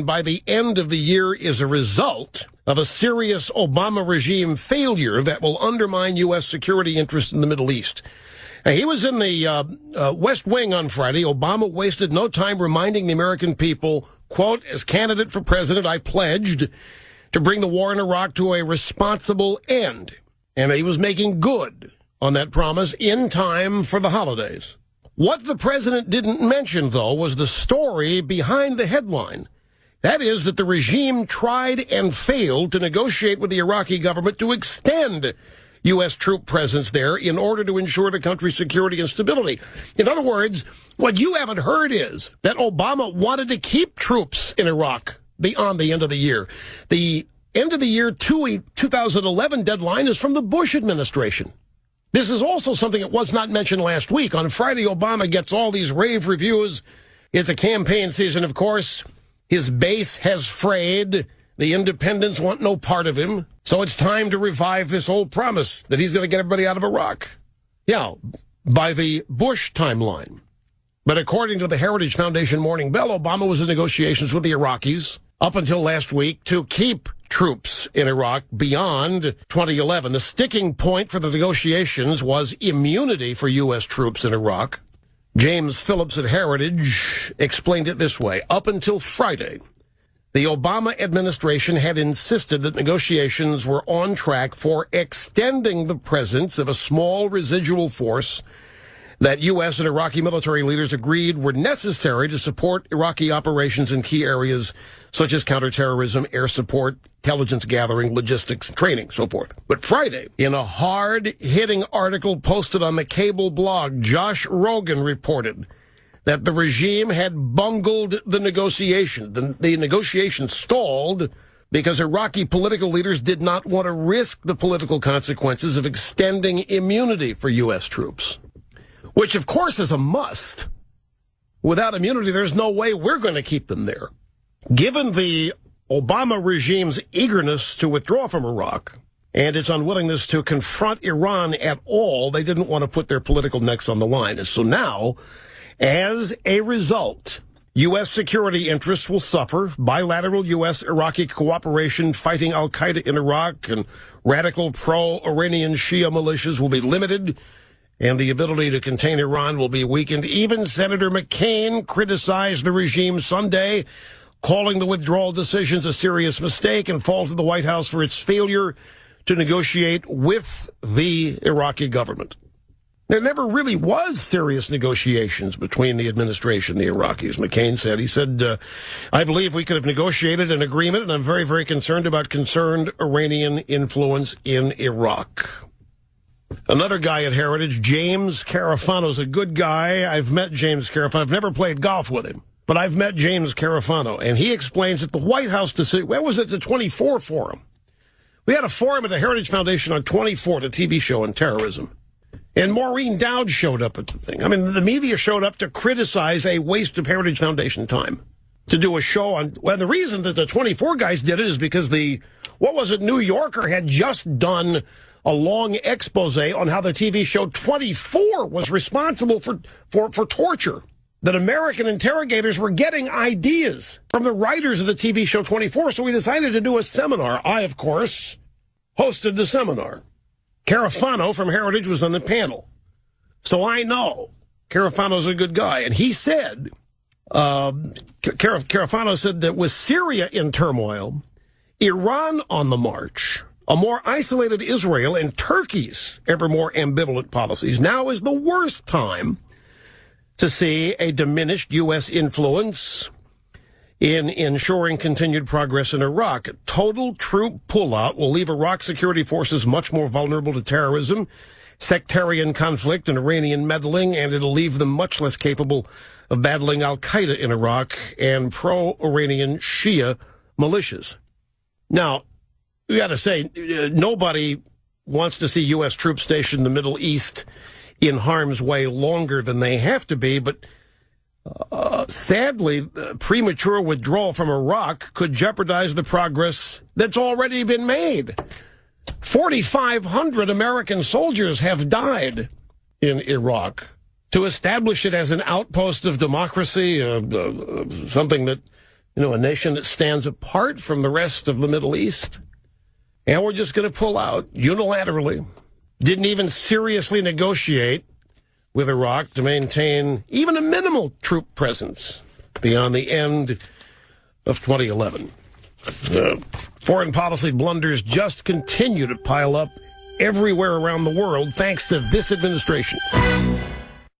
by the end of the year is a result of a serious Obama regime failure that will undermine U.S. security interests in the Middle East. He was in the West Wing on Friday. Obama wasted no time reminding the American people, quote, as candidate for president, I pledged to bring the war in Iraq to a responsible end. And he was making good on that promise in time for the holidays. What the president didn't mention, though, was the story behind the headline. That is that the regime tried and failed to negotiate with the Iraqi government to extend U.S. troop presence there in order to ensure the country's security and stability. In other words, what you haven't heard is that Obama wanted to keep troops in Iraq beyond the end of the year. The end of the year 2011 deadline is from the Bush administration. This is also something that was not mentioned last week. On Friday, Obama gets all these rave reviews. It's a campaign season, of course. His base has frayed. The independents want no part of him. So it's time to revive this old promise that he's going to get everybody out of Iraq. Yeah, by the Bush timeline. But according to the Heritage Foundation Morning Bell, Obama was in negotiations with the Iraqis up until last week to keep troops in Iraq beyond 2011. The sticking point for the negotiations was immunity for U.S. troops in Iraq. James Phillips at Heritage explained it this way. Up until Friday, the Obama administration had insisted that negotiations were on track for extending the presence of a small residual force that U.S. and Iraqi military leaders agreed were necessary to support Iraqi operations in key areas such as counterterrorism, air support, intelligence gathering, logistics, training, so forth. But Friday, in a hard-hitting article posted on the cable blog, Josh Rogan reported that the regime had bungled the negotiation. The negotiation stalled because Iraqi political leaders did not want to risk the political consequences of extending immunity for U.S. troops, which, of course, is a must. Without immunity, there's no way we're going to keep them there. Given the Obama regime's eagerness to withdraw from Iraq and its unwillingness to confront Iran at all, they didn't want to put their political necks on the line. So now, as a result, U.S. security interests will suffer. Bilateral U.S.-Iraqi cooperation fighting al-Qaeda in Iraq and radical pro-Iranian Shia militias will be limited, and the ability to contain Iran will be weakened. Even Senator McCain criticized the regime Sunday, calling the withdrawal decisions a serious mistake and faulted the White House for its failure to negotiate with the Iraqi government. There never really was serious negotiations between the administration and the Iraqis, McCain said. He said, I believe we could have negotiated an agreement, and I'm very, very concerned about concerned Iranian influence in Iraq. Another guy at Heritage, James Carafano's a good guy. I've met James Carafano. I've never played golf with him, but I've met James Carafano, and he explains that the White House decision, when was it, the 24 forum? We had a forum at the Heritage Foundation on 24, the TV show on terrorism. And Maureen Dowd showed up at the thing. I mean, the media showed up to criticize a waste of Heritage Foundation time to do a show on, well, the reason that the 24 guys did it is because New Yorker had just done a long expose on how the TV show 24 was responsible for torture, that American interrogators were getting ideas from the writers of the TV show 24, so we decided to do a seminar. I, of course, hosted the seminar. Carafano from Heritage was on the panel. So I know Carafano's a good guy. And he said, Carafano said that with Syria in turmoil, Iran on the march, a more isolated Israel, and Turkey's ever more ambivalent policies, now is the worst time to see a diminished U.S. influence in ensuring continued progress in Iraq. Total troop pullout will leave Iraq security forces much more vulnerable to terrorism, sectarian conflict, and Iranian meddling, and it'll leave them much less capable of battling al-Qaeda in Iraq and pro-Iranian Shia militias. Now, we got to say, nobody wants to see U.S. troops stationed in the Middle East in harm's way longer than they have to be, but sadly, premature withdrawal from Iraq could jeopardize the progress that's already been made. 4,500 American soldiers have died in Iraq. To establish it as an outpost of democracy, something that a nation that stands apart from the rest of the Middle East. And we're just going to pull out unilaterally. Didn't even seriously negotiate with Iraq to maintain even a minimal troop presence beyond the end of 2011. Foreign policy blunders just continue to pile up everywhere around the world thanks to this administration.